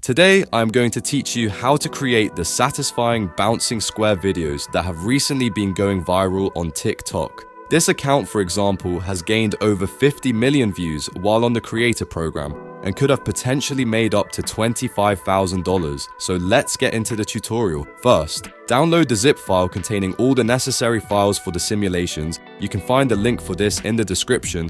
Today, I'm going to teach you how to create the satisfying bouncing square videos that have recently been going viral on TikTok. This account, for example, has gained over 50 million views while on the creator program and could have potentially made up to $25,000. So let's get into the tutorial. First, download the zip file containing all the necessary files for the simulations. You can find the link for this in the description.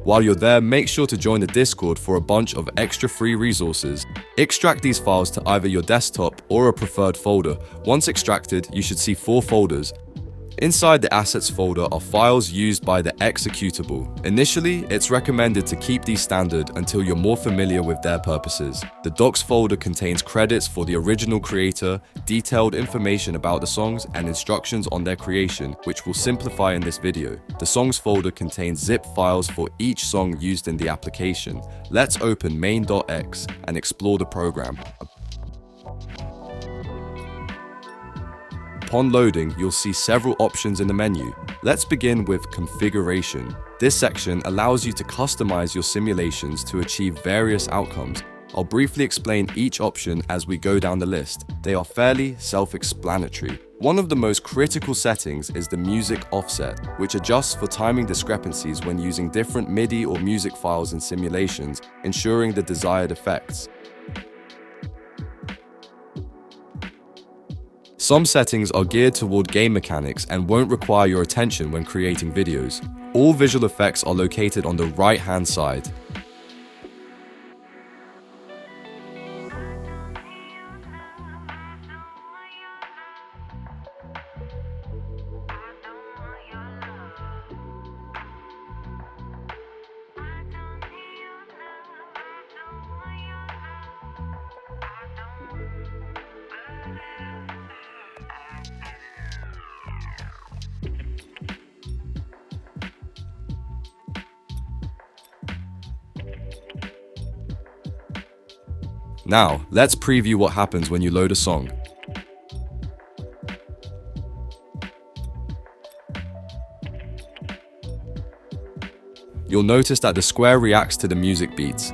While you're there, make sure to join the Discord for a bunch of extra free resources. Extract these files to either your desktop or a preferred folder. Once extracted, you should see 4 folders. Inside the assets folder are files used by the executable. Initially, it's recommended to keep these standard until you're more familiar with their purposes. The docs folder contains credits for the original creator, detailed information about the songs, and instructions on their creation, which will simplify in this video. The songs folder contains zip files for each song used in the application. Let's open main.x and explore the program. Upon loading, you'll see several options in the menu. Let's begin with Configuration. This section allows you to customize your simulations to achieve various outcomes. I'll briefly explain each option as we go down the list. They are fairly self-explanatory. One of the most critical settings is the music offset, which adjusts for timing discrepancies when using different MIDI or music files in simulations, ensuring the desired effects. Some settings are geared toward game mechanics and won't require your attention when creating videos. All visual effects are located on the right-hand side. Now, let's preview what happens when you load a song. You'll notice that the square reacts to the music beats.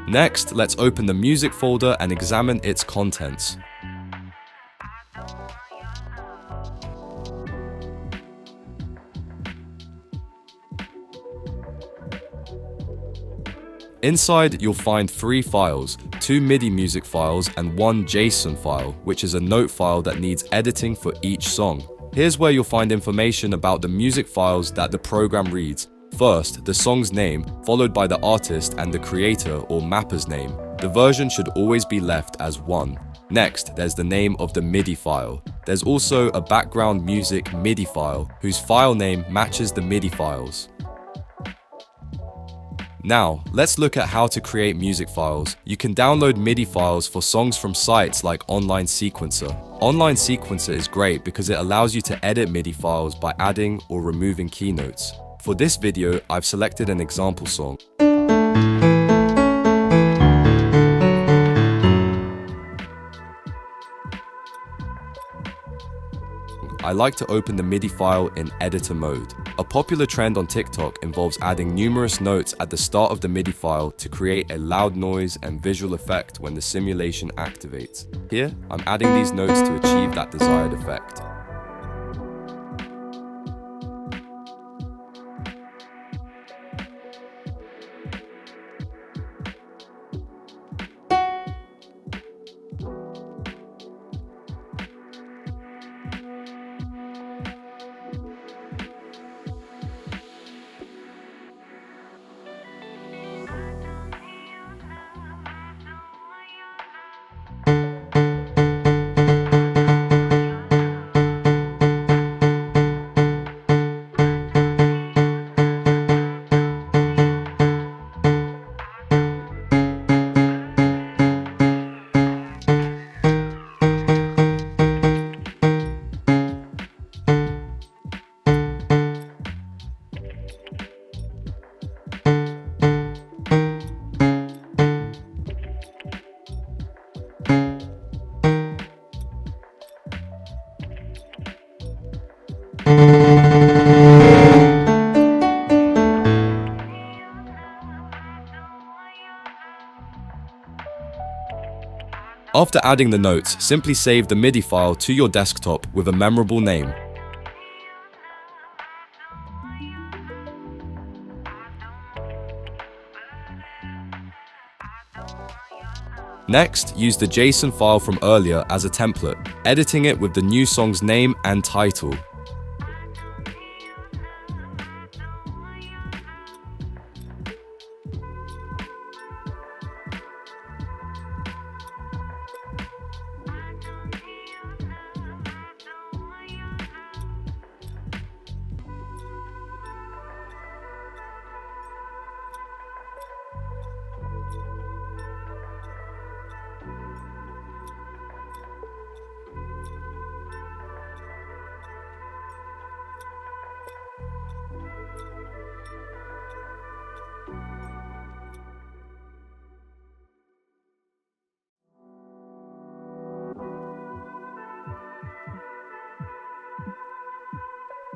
Next, let's open the music folder and examine its contents. Inside, you'll find 3 files, 2 MIDI music files and 1 JSON file, which is a note file that needs editing for each song. Here's where you'll find information about the music files that the program reads. First, the song's name, followed by the artist and the creator or mapper's name. The version should always be left as 1. Next, there's the name of the MIDI file. There's also a background music MIDI file, whose file name matches the MIDI files. Now, let's look at how to create music files. You can download MIDI files for songs from sites like Online Sequencer. Online Sequencer is great because it allows you to edit MIDI files by adding or removing keynotes. For this video, I've selected an example song. I like to open the MIDI file in editor mode. A popular trend on TikTok involves adding numerous notes at the start of the MIDI file to create a loud noise and visual effect when the simulation activates. Here, I'm adding these notes to achieve that desired effect. After adding the notes, simply save the MIDI file to your desktop with a memorable name. Next, use the JSON file from earlier as a template, editing it with the new song's name and title.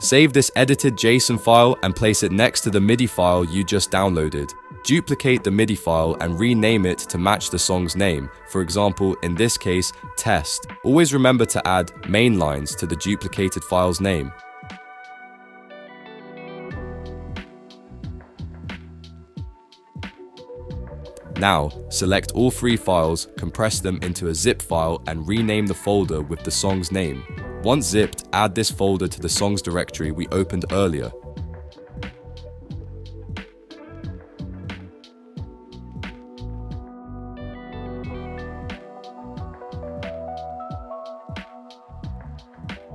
Save this edited JSON file and place it next to the MIDI file you just downloaded. Duplicate the MIDI file and rename it to match the song's name. For example, in this case, test. Always remember to add main lines to the duplicated file's name. Now, select all three files, compress them into a zip file and rename the folder with the song's name. Once zipped, add this folder to the songs directory we opened earlier.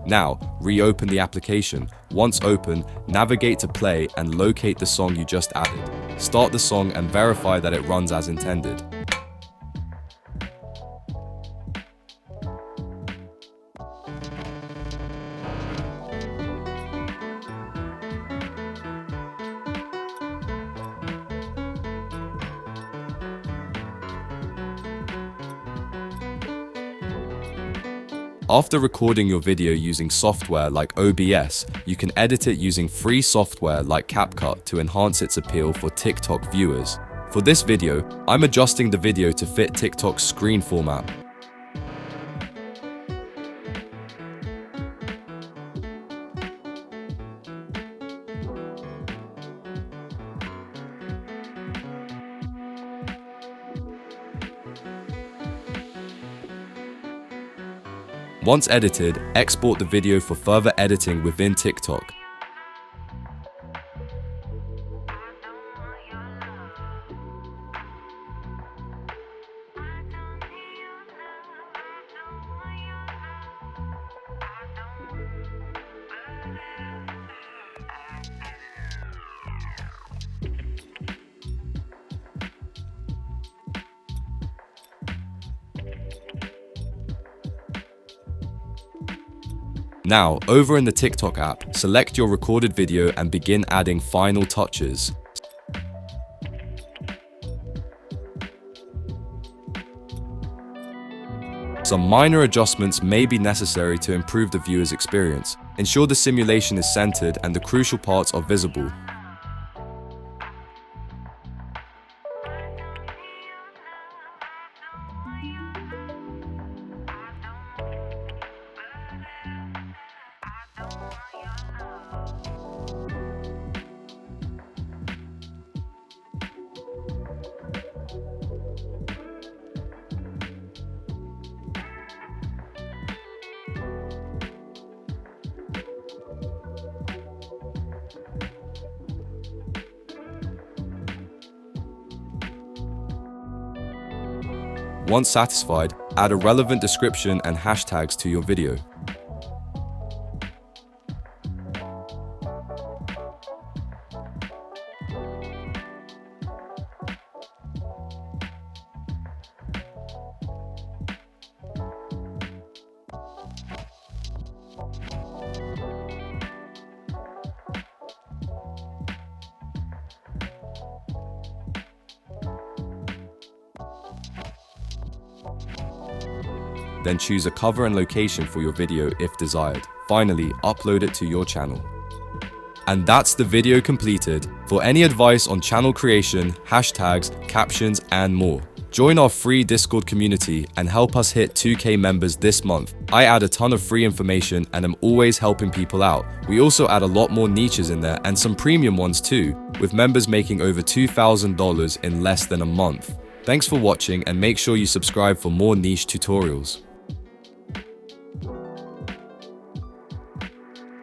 Now, reopen the application. Once open, navigate to play and locate the song you just added. Start the song and verify that it runs as intended. After recording your video using software like OBS, you can edit it using free software like CapCut to enhance its appeal for TikTok viewers. For this video, I'm adjusting the video to fit TikTok's screen format. Once edited, export the video for further editing within TikTok. Now, over in the TikTok app, select your recorded video and begin adding final touches. Some minor adjustments may be necessary to improve the viewer's experience. Ensure the simulation is centered and the crucial parts are visible. Once satisfied, add a relevant description and hashtags to your video. Then choose a cover and location for your video if desired. Finally, upload it to your channel. And that's the video completed. For any advice on channel creation, hashtags, captions, and more, Join our free Discord community and help us hit 2K members this month. I add a ton of free information and am always helping people out. We also add a lot more niches in there and some premium ones too, with members making over $2,000 in less than a month. Thanks for watching and make sure you subscribe for more niche tutorials.